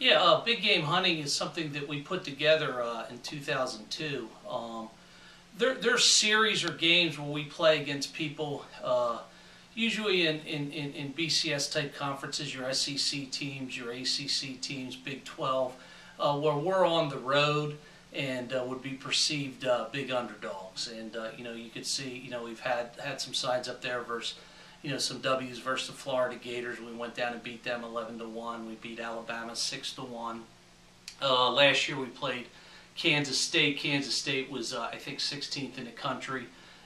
Yeah, big game hunting is something that we put together in 2002. There's series or games where we play against people, usually in BCS type conferences, your SEC teams, your ACC teams, Big 12, where we're on the road and would be perceived big underdogs. And you could see, we've had some sides up there versus, some W's versus the Florida Gators. We went down and beat them 11-1. We beat Alabama 6-1. Last year we played Kansas State. Kansas State was, I think, 16th in the country,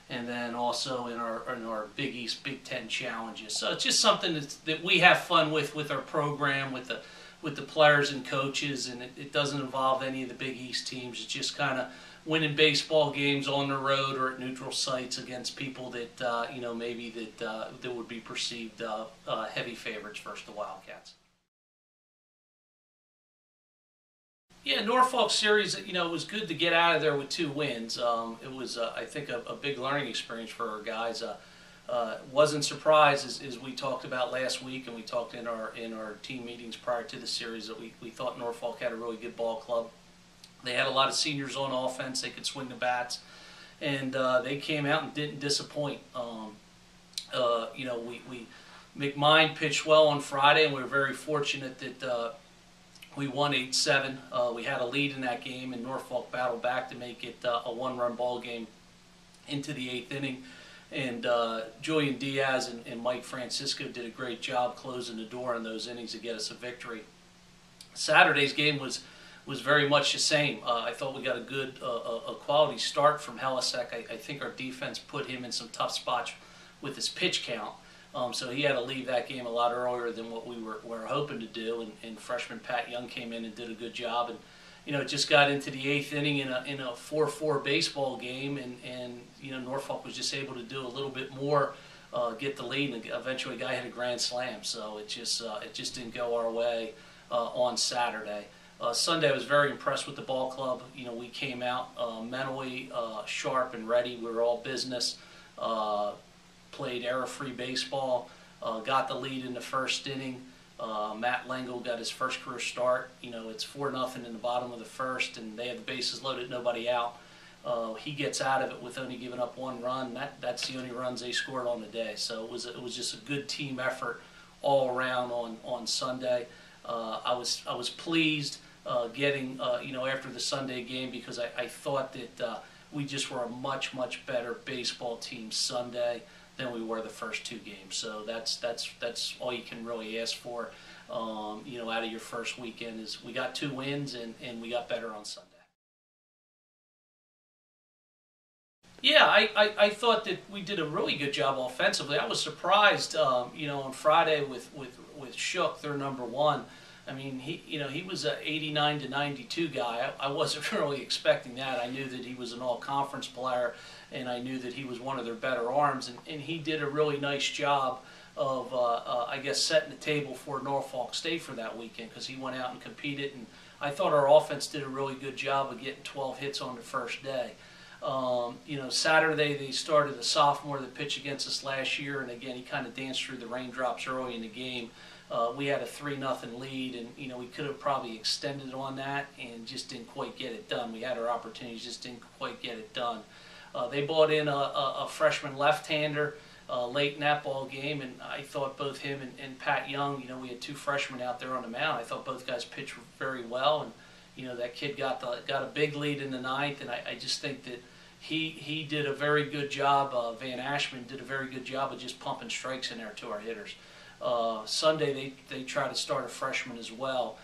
and then also in our Big East, Big Ten challenges. So it's just something that we have fun with our program, with the players and coaches, and it doesn't involve any of the Big East teams. It's just kind of winning baseball games on the road or at neutral sites against people that maybe that would be perceived heavy favorites versus the Wildcats. Yeah, Norfolk series, it was good to get out of there with 2 wins. It was, I think, a big learning experience for our guys. Wasn't surprised, as we talked about last week, and we talked in our team meetings prior to the series, that we thought Norfolk had a really good ball club. They had a lot of seniors on offense. They could swing the bats, and they came out and didn't disappoint. McMine pitched well on Friday, and we were very fortunate that we won 8-7. We had a lead in that game, and Norfolk battled back to make it a 1-run ball game into the 8th inning. And Julian Diaz and Mike Francisco did a great job closing the door in those innings to get us a victory. Saturday's game was very much the same. I thought we got a good, quality start from Helisek. I think our defense put him in some tough spots with his pitch count. So he had to leave that game a lot earlier than what we were hoping to do. And freshman Pat Young came in and did a good job. And it just got into the 8th inning in a 4-4 baseball game, and Norfolk was just able to do a little bit more, get the lead, and eventually a guy hit a grand slam. So it just didn't go our way on Saturday. Sunday I was very impressed with the ball club. We came out mentally sharp and ready. We were all business. Played error-free baseball. Got the lead in the 1st inning. Matt Lengel got his first career start. It's 4-0 in the bottom of the 1st, and they have the bases loaded, nobody out. He gets out of it with only giving up 1 run. That's the only runs they scored on the day. So it was just a good team effort all around on Sunday. I was pleased getting after the Sunday game, because I thought that we just were a much better baseball team Sunday than we were the first 2 games. So that's all you can really ask for, out of your first weekend, is we got 2 wins and we got better on Sunday. Yeah, I thought that we did a really good job offensively. I was surprised, on Friday with Shook, their number 1. I mean, he was an 89-92 guy. I wasn't really expecting that. I knew that he was an all-conference player, and I knew that he was one of their better arms, and he did a really nice job of, I guess, setting the table for Norfolk State for that weekend, because he went out and competed, and I thought our offense did a really good job of getting 12 hits on the first day. Saturday they started a sophomore that pitched against us last year, and again, he kind of danced through the raindrops early in the game. We had a 3-0 lead, and we could have probably extended on that and just didn't quite get it done. We had our opportunities, just didn't quite get it done. They brought in a freshman left-hander late in that ball game, and I thought both him and Pat Young, we had 2 freshmen out there on the mound. I thought both guys pitched very well, and that kid got a big lead in the 9th, and I just think that he did a very good job. Van Ashman did a very good job of just pumping strikes in there to our hitters. Sunday they tried to start a freshman as well.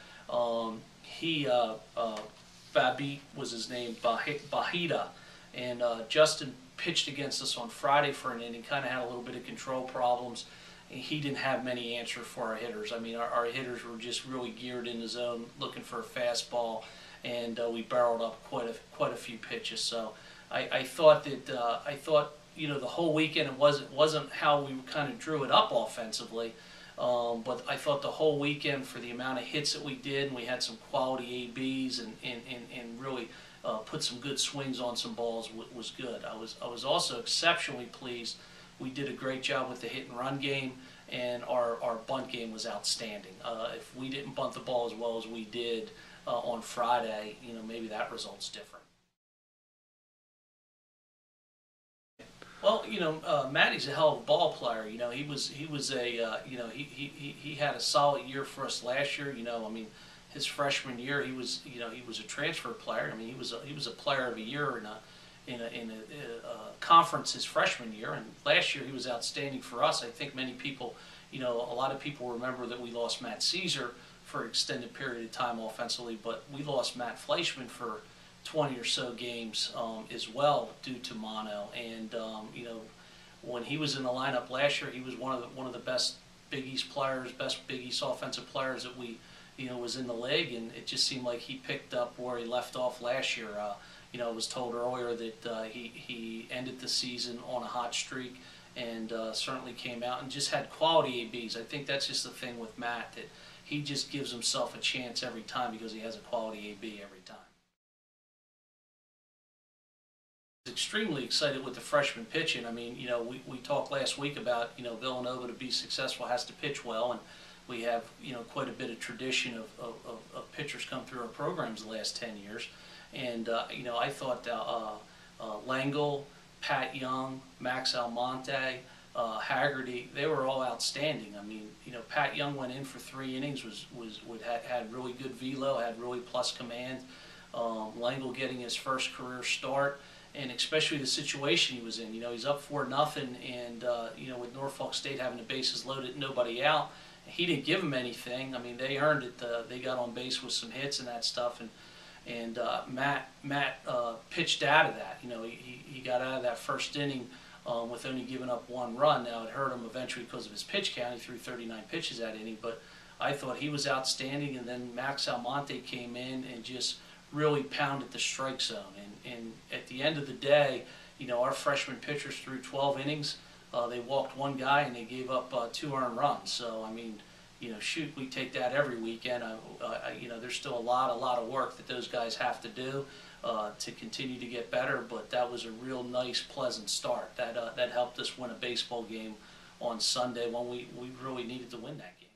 Babit was his name, Bahida, and Justin pitched against us on Friday for an inning, kind of had a little bit of control problems, and he didn't have many answers for our hitters. I mean, our hitters were just really geared in the zone, looking for a fastball, and we barreled up quite a few pitches. So I thought that the whole weekend it wasn't how we kind of drew it up offensively, but I thought the whole weekend, for the amount of hits that we did, and we had some quality ABs and really put some good swings on some balls, was good. I was also exceptionally pleased we did a great job with the hit and run game, and our bunt game was outstanding. If we didn't bunt the ball as well as we did on Friday, maybe that result's different. Well, Matty's a hell of a ball player. He was a he had a solid year for us last year. I mean, his freshman year he was a transfer player. I mean, he was a player of a year in a conference his freshman year, and last year he was outstanding for us. I think many people, a lot of people remember that we lost Matt Caesar for an extended period of time offensively, but we lost Matt Fleischman for 20 or so games as well due to mono. And when he was in the lineup last year, he was one of the best Big East players, best Big East offensive players that we was in the league, and it just seemed like he picked up where he left off last year. I was told earlier that he ended the season on a hot streak, and certainly came out and just had quality ABs. I think that's just the thing with Matt, that he just gives himself a chance every time because he has a quality AB every time. Extremely excited with the freshman pitching. I mean, we talked last week about, Villanova, to be successful, has to pitch well, and we have, quite a bit of tradition of pitchers come through our programs the last 10 years. And, I thought Langle, Pat Young, Max Almonte, Haggerty, they were all outstanding. I mean, Pat Young went in for 3 innings, had really good velo, had really plus command. Langle getting his first career start, and especially the situation he was in. He's up 4-0, and with Norfolk State having the bases loaded, nobody out, he didn't give them anything. I mean, they earned it. They got on base with some hits and that stuff, and Matt pitched out of that. He got out of that first inning with only giving up 1 run. Now, it hurt him eventually because of his pitch count. He threw 39 pitches that inning, but I thought he was outstanding. And then Max Almonte came in and just really pounded the strike zone. And at the end of the day, our freshman pitchers threw 12 innings. They walked 1 guy and they gave up 2 earned runs. So, I mean, shoot, we take that every weekend. There's still a lot of work that those guys have to do to continue to get better, but that was a real nice, pleasant start. That helped us win a baseball game on Sunday when we really needed to win that game.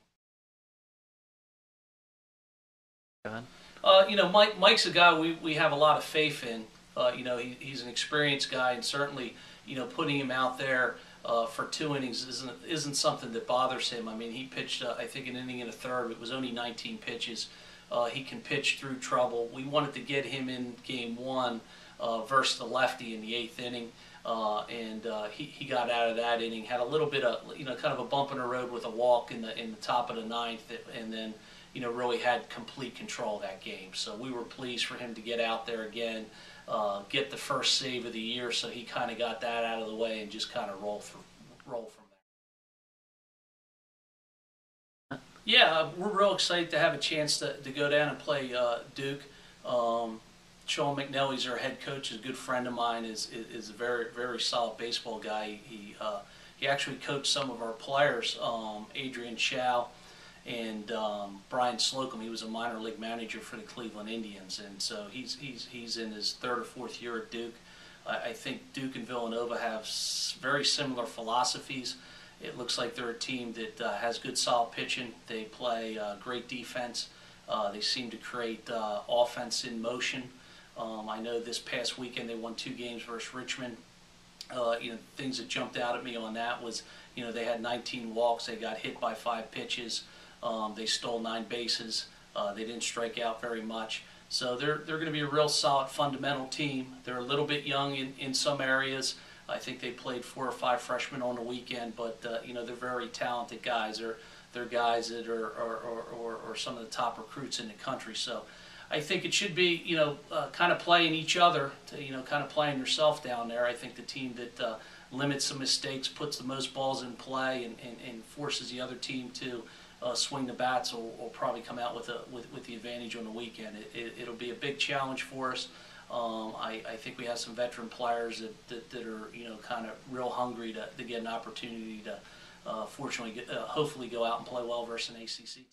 Go ahead. Mike's a guy we have a lot of faith in. He's an experienced guy, and certainly, putting him out there for 2 innings isn't something that bothers him. I mean, he pitched, I think, an inning and a third. It was only 19 pitches. He can pitch through trouble. We wanted to get him in game 1 versus the lefty in the 8th inning, and he got out of that inning. Had a little bit of, kind of a bump in the road with a walk in the top of the 9th, and then, really had complete control of that game. So we were pleased for him to get out there again, get the first save of the year, so he kind of got that out of the way and just kind of roll from there. Yeah, we're real excited to have a chance to go down and play Duke. Sean McNally's our head coach, is a good friend of mine, is a very, very solid baseball guy. He actually coached some of our players, Adrian Chow and Brian Slocum. He was a minor league manager for the Cleveland Indians, and so he's in his 3rd or 4th year at Duke. I think Duke and Villanova have very similar philosophies. It looks like they're a team that has good, solid pitching. They play great defense. They seem to create offense in motion. I know this past weekend they won 2 games versus Richmond. Things that jumped out at me on that was, they had 19 walks. They got hit by 5 pitches. They stole 9 bases. They didn't strike out very much. So they're going to be a real solid fundamental team. They're a little bit young in some areas. I think they played 4 or 5 freshmen on the weekend, but they're very talented guys. They're guys that are some of the top recruits in the country. So I think it should be kind of playing each other, kind of playing yourself down there. I think the team that limits the mistakes, puts the most balls in play, and forces the other team to swing the bats will probably come out with the advantage on the weekend. It'll be a big challenge for us. I think we have some veteran players that are kind of real hungry to get an opportunity to fortunately hopefully go out and play well versus an ACC team.